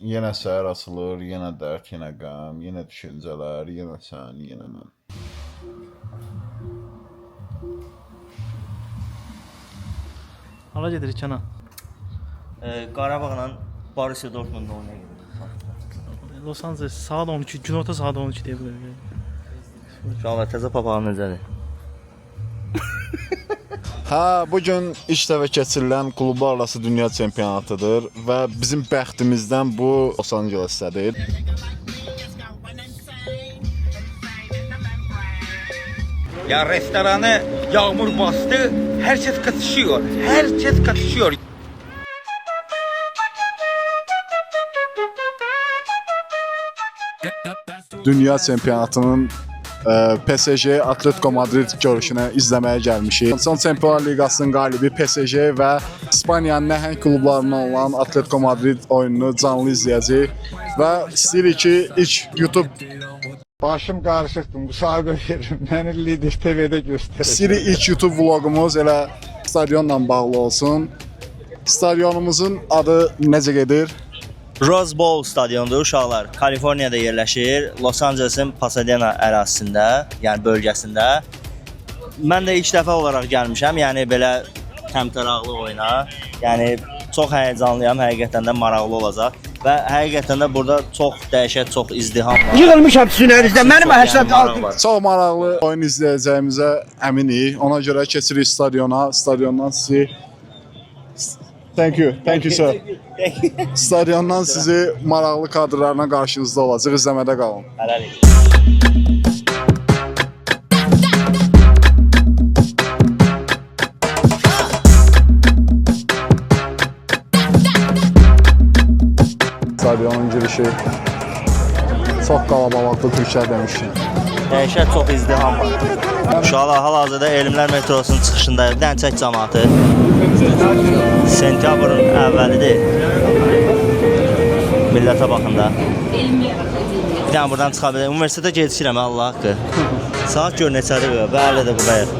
Yenə səhər açılır, yenə dərd, yenə qəm, yenə düşüncələr, yenə sən, yenə mən. Hara gedirik Kənan? Qarabağla Borussia Dortmund oynaya gedir. Los Angeles saat 12, günorta saat 12 deyə bilərik. Şu an təzə papağan necədir? Bugün ilk dəfə keçirilən klublar arası dünya çempionatıdır və bizim bəxtimizdən bu Los Angeles'dədir. Ya restoranı yağmur bastı, herkes katışıyor, herkes katışıyor. Dünya çempionatının PSG Atletico Madrid görüşünə izləməyə gəlmişik. Son Çempionlar Liqasının qalibi PSG və İspaniyanın nəhəng klublarından olan Atletico Madrid oyununu canlı izləyəcəyik və istəyirik ki, ilk YouTube Başım qarışıqdır, müsahibə verim, məni Lider TV-də göstərəcək. İstəyirik ilk YouTube vlogumuz elə stadionla bağlı olsun. Stadionumuzun adı necə gedir? Rose Bowl stadionudur uşaqlar. Kaliforniyada yerləşir. Los Angeles'in Pasadena ərazisində, yəni bölgəsində. Mən də ilk dəfə olaraq gəlmişəm. Yəni belə təmtəraqlı oyuna. Yəni çox həyəcanlıyam, həqiqətən də maraqlı olacaq. Və həqiqətən də burada çox dəhşət, çox izdiham var. Yığılmışam sizin önünüzdə, mənim həsrət var. Çox maraqlı oyun izləyəcəyimizə əminik. Ona görə keçirik stadiona. Stadiondan sizi Thank you sir. Stadiondan sizi maraqlı kadrlarla qarşınızda olacaq. İzləmədə qalın. Hələlik. Stadionun girişi çox qalabalıqlı Türklər demişdim. Dəhşət çox izdiham var. Uşaqlar hal-hazırda Elmlər metrosunun çıxışındayıq. Bir dənə çək cəmaatı. Sentyabrın əvvəlidir. Millətə baxın da. Bir dənə buradan çıxa bilərik. Universitetə gecikirəm, Allah haqqı. Saat gör neçədir və hələ də buradayıq.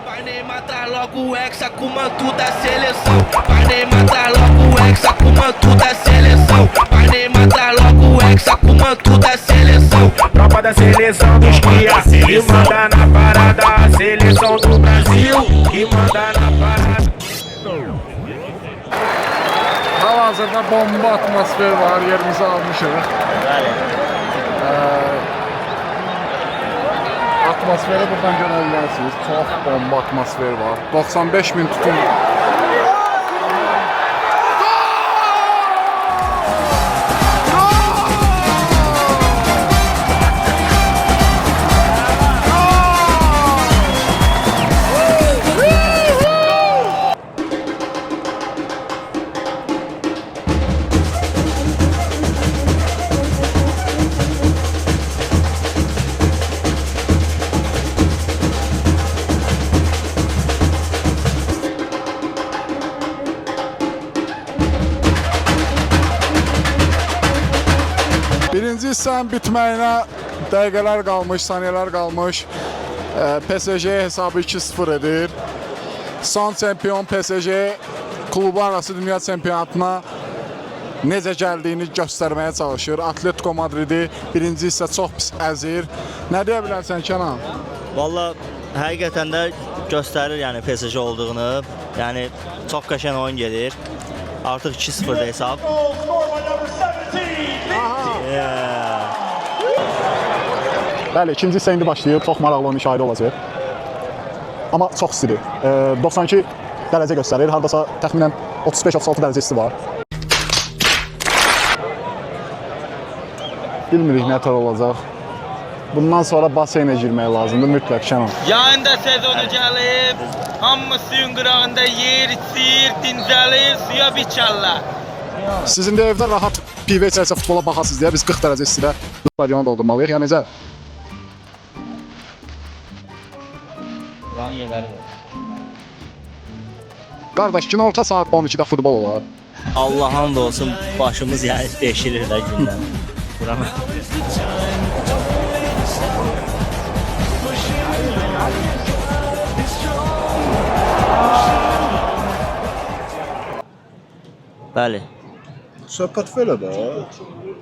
Vai matar logo o Hexa com o manto da seleção. Vai matar logo o Hexa com o manto da seleção. Vai matar logo o Hexa com o manto da seleção. Tropa da seleção dos cria e manda na parada. A seleção do Brasil e manda na parada. Hal-hazırda bomba atmosfer var, yerimizi almışıq. Bəli. Atmosferi buradan görə bilərsiniz. Çox bomba atmosfer var. 95 min tutun. Birinci hissənin bitməyinə dəqiqələr qalmış, saniyələr qalmış. PSG hesabı 2-0 edir. Son çempion PSG klublar arası dünya çempionatına necə gəldiyini göstərməyə çalışır. Atletico Madridi birinci hissə çox pis əzir. Nə deyə bilərsən Kənan? Valla həqiqətən də göstərir yəni PSG olduğunu. Yəni çox qəşəng oyun gedir. Artıq 2-0'da hesab. Bəli, ikinci hissə indi başlayıb. Çox maraqlı müşahidə olacaq. Amma çox istidir. 92 dərəcə göstərir. Hardasa təxminən 35-36 dərəcə isti var. Bilmirik nə tər olacaq. Bundan sonra baseynə girmək lazımdır mütləq Şənan. Yayında sezonu gəlib, hamı suyun qırağında yer, içir, dincəlir, suya biçərlər. Sizin də evdə rahat pivə içərsə futbola baxasınız deyə biz 40 dərəcə istidə stadionu doldurmalıyıq. Yəni necə? Buranın yerləri var. Qardaş, günorta saat 12-də futbol olar. Allah hamd olsun başımız yəni deşirir də gündən. Buranı. Bəli. Söhbət belə də.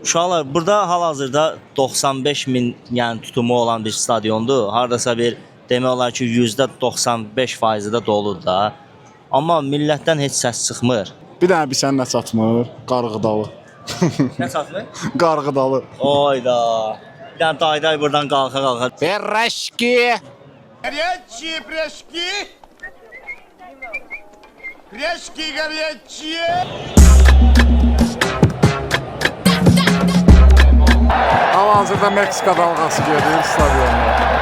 Uşaqlar, burada hal-hazırda 95 min yəni tutumu olan bir stadiondur. Hardasa bir demək olar ki, %95%-i də doludur da. Amma millətdən heç səs çıxmır. Bir dənə bir sən nə çatmır? Qarğıdalı. Nə çatmır? Qarğıdalı. Oyda. Bir dənə dayday buradan qalxa. Berraşki. Горячие пирожки! Пирожки горячие! Hal-hazırda Meksika dalğası gedir stadionda.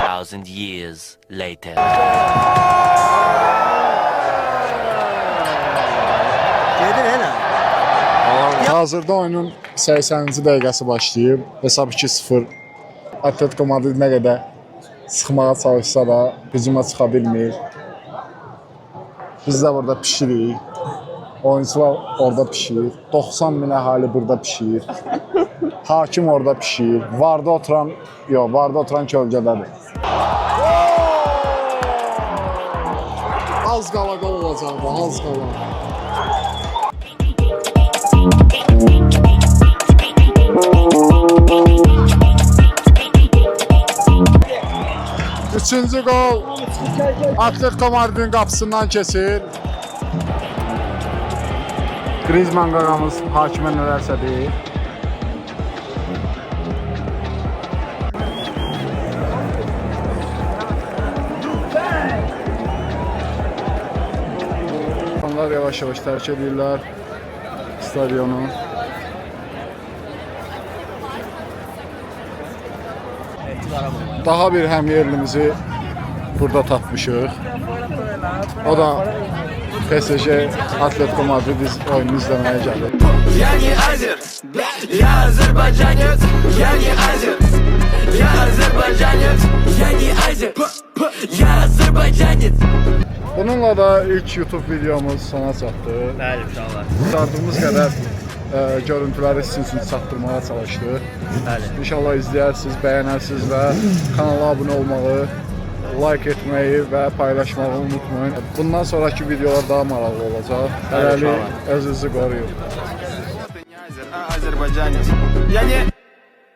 Thousand years later. Hazırda oyunun 80-ci dəqiqəsi başlayıb. Hesab 2-0. Atletico Madrid nə qədər sıxmağa çalışsa da hücuma çıxa bilmir. Biz də burada pişirik. Oyuncular orada pişir. 90 min əhali burada pişir. Hakim orada pişir. Varda oturan kölgədədir. Az qala qol olacaq bu, az qala. Üçüncü gol Atletico Madrid'in qapısından keçir. Griezmann qağamız hakimə nələrsə deyir. Onlar yavaş-yavaş tərk edirlər stadionu. Daha bir həmyerlimizi burada tapmışıq. O da PSG Atletico Madrid oyununu izləməyə gəlir. Я не азер, я азербайджанец, я не азер, я азербайджанец, я не азер, я азербайджанец. Bununla da ilk YouTube videomuz sona çatdı. Bəli, uşaqlar. Çatdığımız qədər görüntüləri sizin üçün çatdırmağa çalışdıq. Bəli. İnşallah izləyərsiniz, bəyənərsiniz və kanala abunə olmağı, like etməyi və paylaşmağı unutmayın. Bundan sonraki videolar daha maraqlı olacaq. Hələlik özünüzü qoruyun. Азербайджанец. Я не